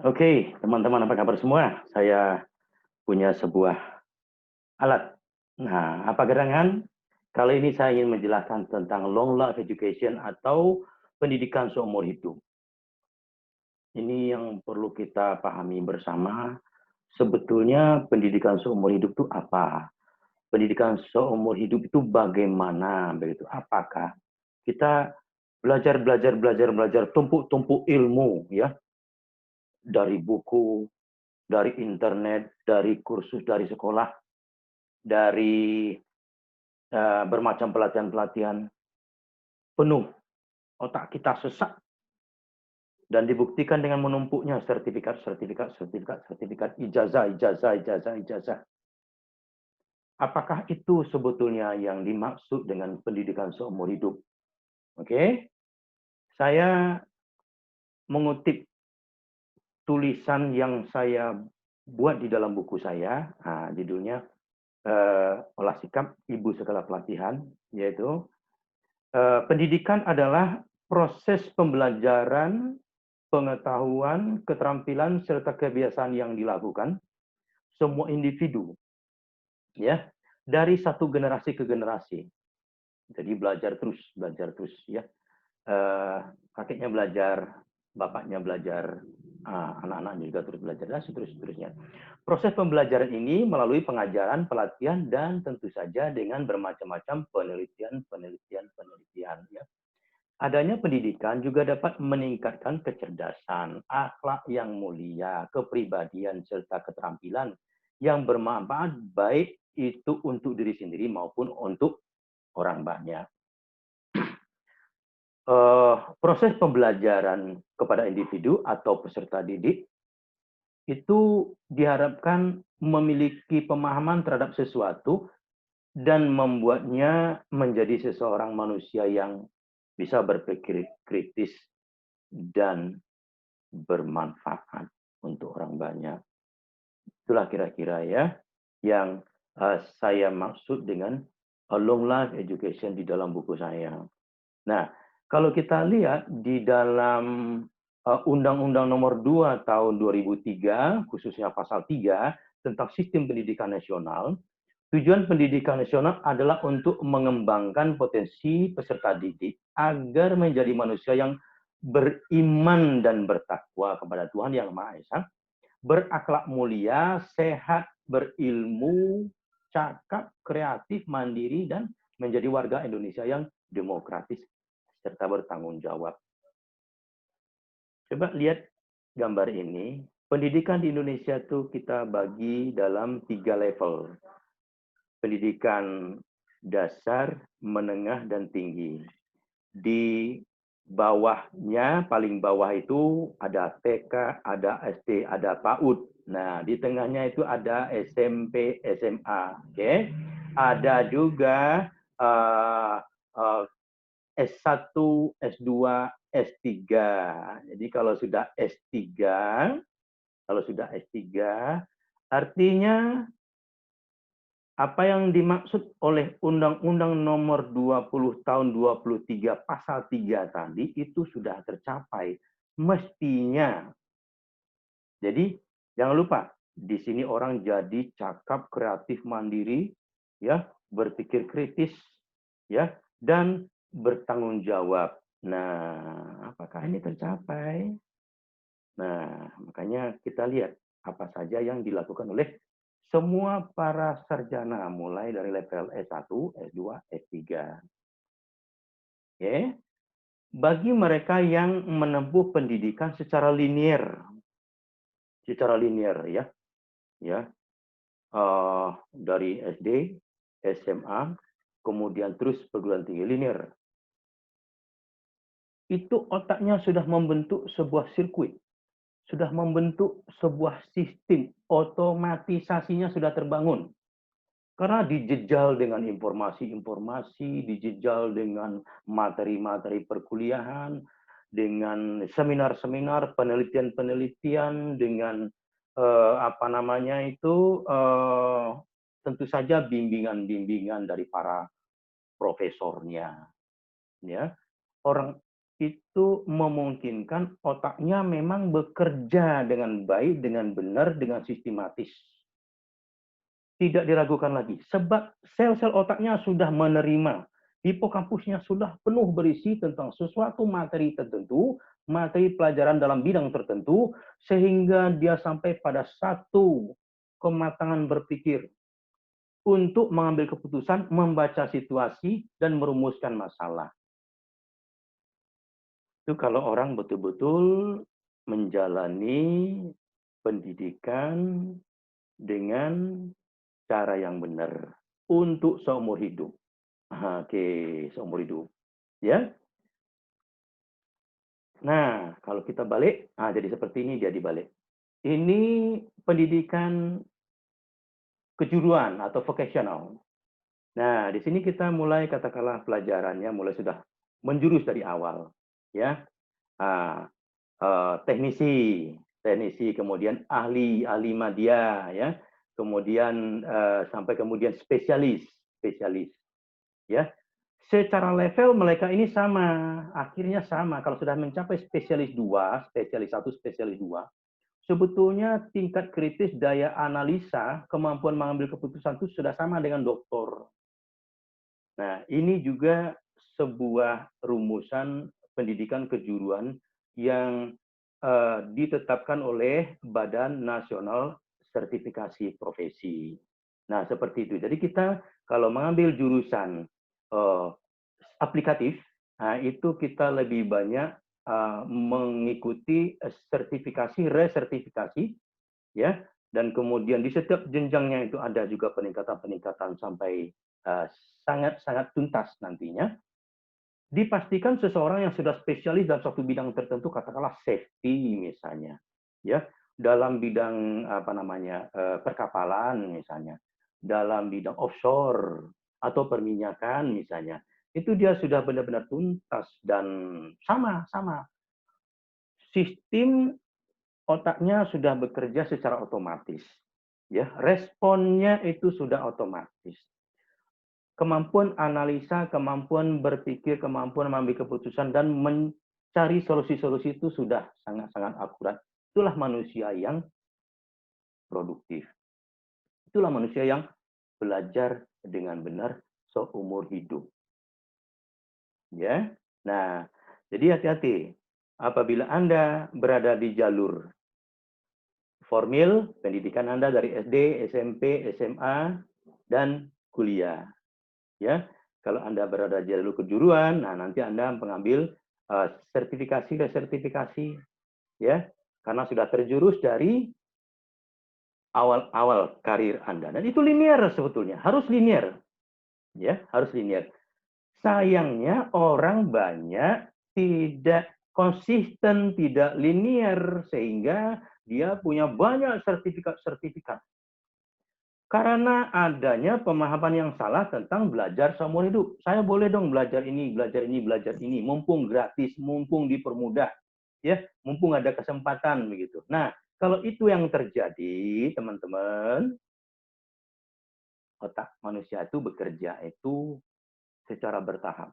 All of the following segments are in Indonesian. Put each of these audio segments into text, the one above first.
Oke, teman-teman apa kabar semua? Saya punya sebuah alat. Nah, apa gerangan? Kali ini saya ingin menjelaskan tentang long life education atau pendidikan seumur hidup. Ini yang perlu kita pahami bersama. Sebetulnya pendidikan seumur hidup itu apa? Pendidikan seumur hidup itu bagaimana? Begitu. Apakah kita belajar, tumpuk-tumpuk ilmu ya dari buku, dari internet, dari kursus, dari sekolah, dari bermacam pelatihan-pelatihan, penuh otak kita sesak dan dibuktikan dengan menumpuknya sertifikat, sertifikat, sertifikat, sertifikat, ijazah, ijazah, ijazah, ijazah. Apakah itu sebetulnya yang dimaksud dengan pendidikan seumur hidup? Oke, saya mengutip tulisan yang saya buat di dalam buku saya, judulnya Olah Sikap Ibu Segala Pelatihan, yaitu pendidikan adalah proses pembelajaran, pengetahuan, keterampilan, serta kebiasaan yang dilakukan semua individu, ya, dari satu generasi ke generasi. Jadi belajar terus, ya. Kakeknya belajar, bapaknya belajar, anak-anaknya juga terus belajar, dan seterusnya. Proses pembelajaran ini melalui pengajaran, pelatihan, dan tentu saja dengan bermacam-macam penelitian, ya. Adanya pendidikan juga dapat meningkatkan kecerdasan, akhlak yang mulia, kepribadian, serta keterampilan yang bermanfaat baik itu untuk diri sendiri maupun untuk orang banyak. Proses pembelajaran kepada individu atau peserta didik itu diharapkan memiliki pemahaman terhadap sesuatu dan membuatnya menjadi seseorang manusia yang bisa berpikir kritis dan bermanfaat untuk orang banyak. Itulah kira-kira ya yang saya maksud dengan long life education di dalam buku saya. Nah, kalau kita lihat di dalam Undang-Undang Nomor 2 Tahun 2003, khususnya pasal 3 tentang sistem pendidikan nasional, tujuan pendidikan nasional adalah untuk mengembangkan potensi peserta didik agar menjadi manusia yang beriman dan bertakwa kepada Tuhan Yang Maha Esa, berakhlak mulia, sehat, berilmu, cakap, kreatif, mandiri, dan menjadi warga Indonesia yang demokratis serta bertanggung jawab. Coba lihat gambar ini. Pendidikan di Indonesia itu kita bagi dalam 3 level. Pendidikan dasar, menengah, dan tinggi. Di bawahnya, paling bawah itu ada TK, ada SD, ada PAUD. Nah, di tengahnya itu ada SMP, SMA. Oke. Ada juga uh, uh, S1, S2, S3. Jadi kalau sudah S3, artinya apa yang dimaksud oleh Undang-Undang Nomor 20 Tahun 23 Pasal 3 tadi itu sudah tercapai mestinya. Jadi jangan lupa di sini orang jadi cakap, kreatif, mandiri, ya, berpikir kritis, ya, dan bertanggung jawab. Nah, apakah ini tercapai? Nah, makanya kita lihat apa saja yang dilakukan oleh semua para sarjana mulai dari level S1, S2, S3. Oke. Bagi mereka yang menempuh pendidikan secara linear ya, ya, dari SD, SMA, kemudian terus perguruan tinggi linear. Itu otaknya sudah membentuk sebuah sirkuit, sudah membentuk sebuah sistem, otomatisasinya sudah terbangun. Karena dijejal dengan informasi-informasi, dijejal dengan materi-materi perkuliahan, dengan seminar-seminar, penelitian-penelitian, dengan tentu saja bimbingan-bimbingan dari para profesornya. Ya, orang itu memungkinkan otaknya memang bekerja dengan baik, dengan benar, dengan sistematis. Tidak diragukan lagi, sebab sel-sel otaknya sudah menerima, hipokampusnya sudah penuh berisi tentang sesuatu materi tertentu, materi pelajaran dalam bidang tertentu, sehingga dia sampai pada satu kematangan berpikir untuk mengambil keputusan, membaca situasi, dan merumuskan masalah. Itu kalau orang betul-betul menjalani pendidikan dengan cara yang benar untuk seumur hidup. Oke, seumur hidup. Ya. Nah, kalau kita balik, jadi seperti ini dia dibalik. Ini pendidikan kejuruan atau vocational. Nah, di sini kita mulai katakanlah pelajarannya mulai sudah menjurus dari awal, ya. Ah, teknisi, kemudian ahli media, ya, kemudian sampai kemudian spesialis, ya. Secara level mereka ini sama, akhirnya sama. Kalau sudah mencapai spesialis 2, spesialis 1, spesialis 2, sebetulnya tingkat kritis daya analisa, kemampuan mengambil keputusan itu sudah sama dengan doktor. Nah, ini juga sebuah rumusan pendidikan kejuruan yang ditetapkan oleh Badan Nasional Sertifikasi Profesi. Nah, seperti itu. Jadi kita kalau mengambil jurusan aplikatif, nah itu kita lebih banyak mengikuti sertifikasi, resertifikasi, ya, dan kemudian di setiap jenjangnya itu ada juga peningkatan-peningkatan sampai sangat-sangat tuntas nantinya. Dipastikan seseorang yang sudah spesialis dalam satu bidang tertentu, katakanlah safety misalnya, ya, dalam bidang perkapalan misalnya, dalam bidang offshore atau perminyakan misalnya, itu dia sudah benar-benar tuntas dan sama sistem otaknya sudah bekerja secara otomatis, ya, responnya itu sudah otomatis. Kemampuan analisa, kemampuan berpikir, kemampuan mengambil keputusan, dan mencari solusi-solusi itu sudah sangat-sangat akurat. Itulah manusia yang produktif. Itulah manusia yang belajar dengan benar seumur hidup. Ya. Nah, jadi hati-hati. Apabila Anda berada di jalur formil, pendidikan Anda dari SD, SMP, SMA, dan kuliah. Ya, kalau Anda berada di jalur kejuruan, nah nanti Anda mengambil sertifikasi, resertifikasi, ya, karena sudah terjurus dari awal-awal karir Anda. Dan itu linear sebetulnya, harus linear, ya, harus linear. Sayangnya orang banyak tidak konsisten, tidak linear, sehingga dia punya banyak sertifikat-sertifikat. Karena adanya pemahaman yang salah tentang belajar seumur hidup. Saya boleh dong belajar ini, belajar ini, belajar ini, mumpung gratis, mumpung dipermudah, ya, mumpung ada kesempatan begitu. Nah, kalau itu yang terjadi, teman-teman, otak manusia itu bekerja itu secara bertahap,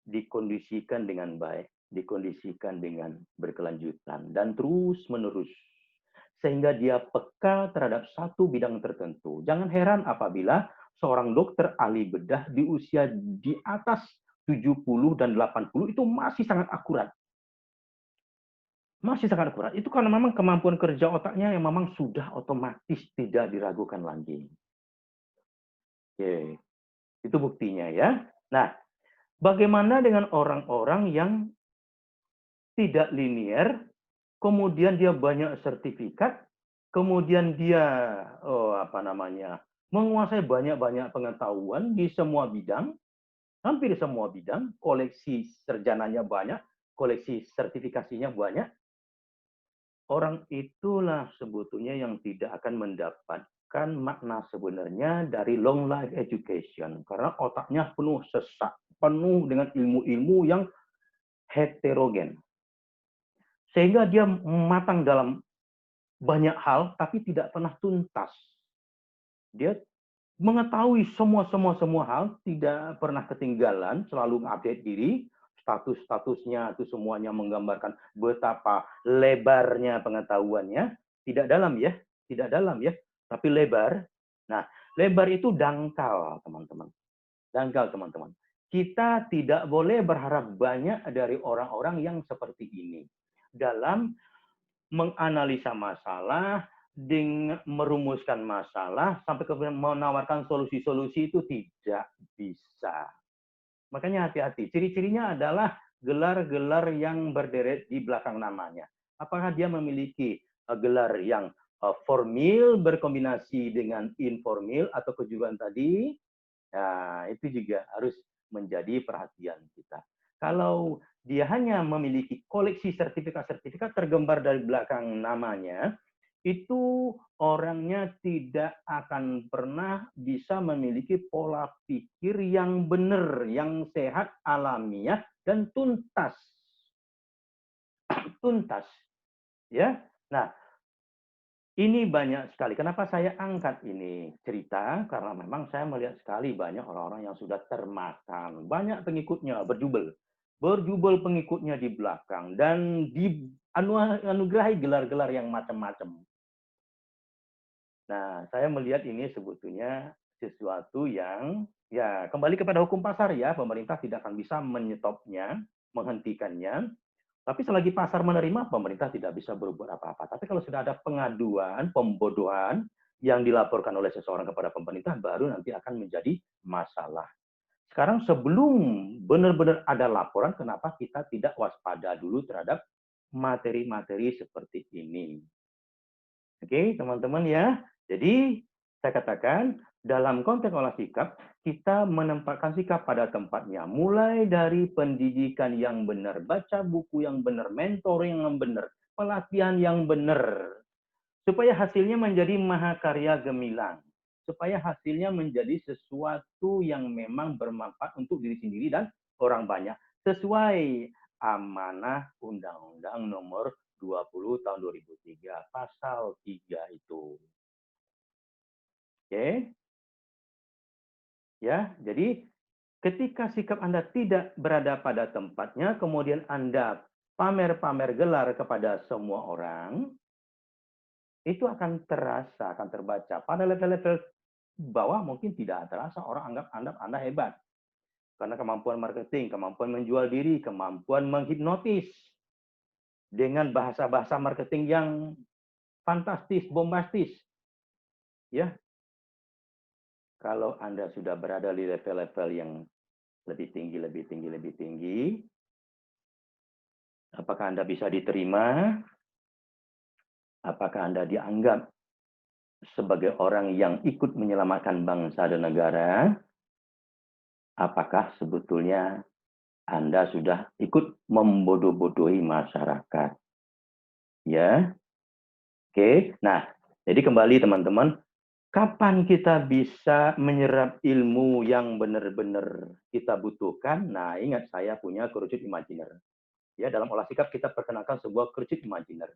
dikondisikan dengan baik, dikondisikan dengan berkelanjutan, dan terus-menerus. Sehingga dia peka terhadap satu bidang tertentu. Jangan heran apabila seorang dokter ahli bedah di usia di atas 70 dan 80 itu masih sangat akurat. Masih sangat akurat. Itu karena memang kemampuan kerja otaknya yang memang sudah otomatis tidak diragukan lagi. Oke. Itu buktinya ya. Nah, bagaimana dengan orang-orang yang tidak linear, kemudian dia banyak sertifikat, kemudian dia menguasai banyak-banyak pengetahuan di semua bidang, hampir semua bidang, koleksi sarjananya banyak, koleksi sertifikasinya banyak. Orang itulah sebetulnya yang tidak akan mendapatkan makna sebenarnya dari long life education, karena otaknya penuh sesak, penuh dengan ilmu-ilmu yang heterogen. Sehingga dia matang dalam banyak hal, tapi tidak pernah tuntas. Dia mengetahui semua hal, tidak pernah ketinggalan, selalu update diri, status-statusnya itu semuanya menggambarkan betapa lebarnya pengetahuannya, tidak dalam ya, tidak dalam ya, tapi lebar. Nah, lebar itu dangkal, teman-teman. Dangkal, teman-teman. Kita tidak boleh berharap banyak dari orang-orang yang seperti ini dalam menganalisa masalah, dengan merumuskan masalah, sampai kemudian menawarkan solusi-solusi itu tidak bisa. Makanya hati-hati. Ciri-cirinya adalah gelar-gelar yang berderet di belakang namanya. Apakah dia memiliki gelar yang formal berkombinasi dengan informal atau kejuruan tadi? Nah, itu juga harus menjadi perhatian kita. Kalau dia hanya memiliki koleksi sertifikat-sertifikat tergambar dari belakang namanya, itu orangnya tidak akan pernah bisa memiliki pola pikir yang benar, yang sehat, alamiah, dan tuntas. Tuntas. Ya. Nah, ini banyak sekali. Kenapa saya angkat ini cerita? Karena memang saya melihat sekali banyak orang-orang yang sudah termakan. Banyak pengikutnya, berjubel. Berjubel pengikutnya di belakang. Dan dianugerahi gelar-gelar yang macam-macam. Nah, saya melihat ini sebetulnya sesuatu yang, ya kembali kepada hukum pasar ya. Pemerintah tidak akan bisa menyetopnya, menghentikannya. Tapi selagi pasar menerima, pemerintah tidak bisa berbuat apa-apa. Tapi kalau sudah ada pengaduan, pembodohan yang dilaporkan oleh seseorang kepada pemerintah, baru nanti akan menjadi masalah. Sekarang sebelum benar-benar ada laporan, kenapa kita tidak waspada dulu terhadap materi-materi seperti ini? Oke, teman-teman ya. Jadi, saya katakan, dalam konteks olah sikap, kita menempatkan sikap pada tempatnya. Mulai dari pendidikan yang benar, baca buku yang benar, mentoring yang benar, pelatihan yang benar. Supaya hasilnya menjadi mahakarya gemilang. Supaya hasilnya menjadi sesuatu yang memang bermanfaat untuk diri sendiri dan orang banyak. Sesuai amanah Undang-Undang Nomor 20 tahun 2003, pasal 3 itu. Oke. Ya, jadi ketika sikap Anda tidak berada pada tempatnya, kemudian Anda pamer-pamer gelar kepada semua orang, itu akan terasa, akan terbaca. Pada level-level bawah mungkin tidak terasa, orang anggap Anda hebat. Karena kemampuan marketing, kemampuan menjual diri, kemampuan menghipnotis dengan bahasa-bahasa marketing yang fantastis, bombastis. Ya, kalau Anda sudah berada di level-level yang lebih tinggi, lebih tinggi, lebih tinggi, apakah Anda bisa diterima? Apakah Anda dianggap sebagai orang yang ikut menyelamatkan bangsa dan negara? Apakah sebetulnya Anda sudah ikut membodoh-bodohi masyarakat? Ya, oke. Nah, jadi kembali teman-teman, kapan kita bisa menyerap ilmu yang benar-benar kita butuhkan? Nah, ingat saya punya kerucut imajiner. Ya, dalam olah sikap kita perkenalkan sebuah kerucut imajiner.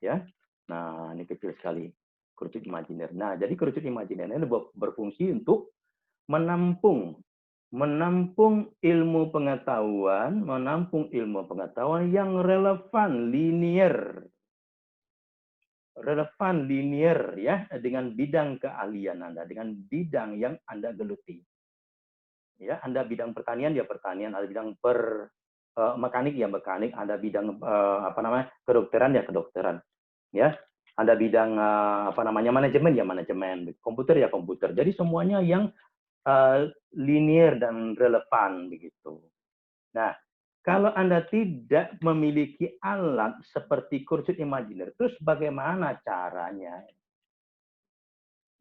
Ya, nah ini kecil sekali kerucut imajiner. Nah, jadi kerucut imajiner ini berfungsi untuk menampung ilmu pengetahuan, yang relevan, linear ya dengan bidang keahlian Anda, dengan bidang yang Anda geluti. Ya, Anda bidang pertanian ya pertanian, Anda bidang mekanik ya mekanik, Anda bidang kedokteran ya kedokteran. Ya, Anda bidang manajemen ya manajemen, komputer ya komputer. Jadi semuanya yang linear dan relevan begitu. Nah, kalau Anda tidak memiliki alat seperti kerucut imajiner, terus bagaimana caranya?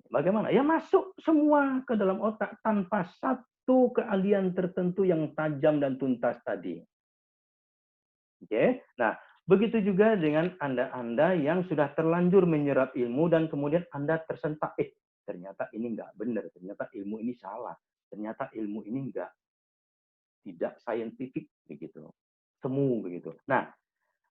Bagaimana? Ya masuk semua ke dalam otak tanpa satu keahlian tertentu yang tajam dan tuntas tadi. Oke. Nah, begitu juga dengan Anda yang sudah terlanjur menyerap ilmu dan kemudian Anda tersentak, ternyata ini nggak benar, ternyata ilmu ini salah, ternyata ilmu ini tidak saintifik begitu. Semu begitu. Nah,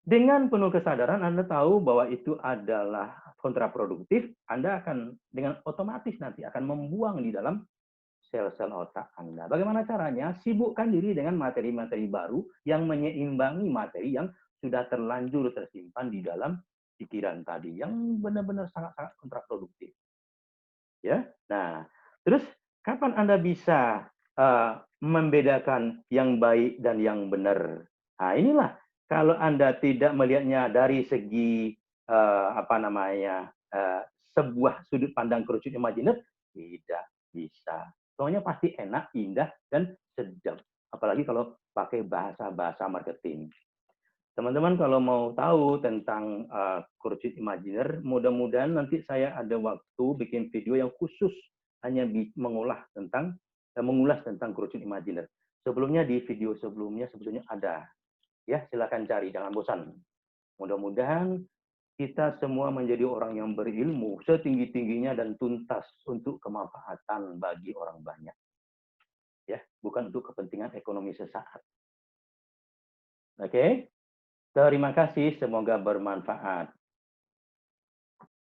dengan penuh kesadaran Anda tahu bahwa itu adalah kontraproduktif, Anda akan dengan otomatis nanti akan membuang di dalam sel-sel otak Anda. Bagaimana caranya? Sibukkan diri dengan materi-materi baru yang menyeimbangi materi yang sudah terlanjur tersimpan di dalam pikiran tadi, yang benar-benar sangat-sangat kontraproduktif. Ya, nah, terus kapan Anda bisa membedakan yang baik dan yang benar? Nah, inilah kalau Anda tidak melihatnya dari segi apa namanya sebuah sudut pandang kerucut imajiner, tidak bisa. Soalnya pasti enak, indah, dan sedap. Apalagi kalau pakai bahasa-bahasa marketing. Teman-teman kalau mau tahu tentang kerucut imajiner, mudah-mudahan nanti saya ada waktu bikin video yang khusus hanya mengulas tentang kerucut imajiner. Sebelumnya di video sebelumnya sebetulnya ada. Ya, silakan cari, jangan bosan. Mudah-mudahan kita semua menjadi orang yang berilmu setinggi-tingginya dan tuntas untuk kemanfaatan bagi orang banyak. Ya, bukan untuk kepentingan ekonomi sesaat. Oke? Terima kasih, semoga bermanfaat.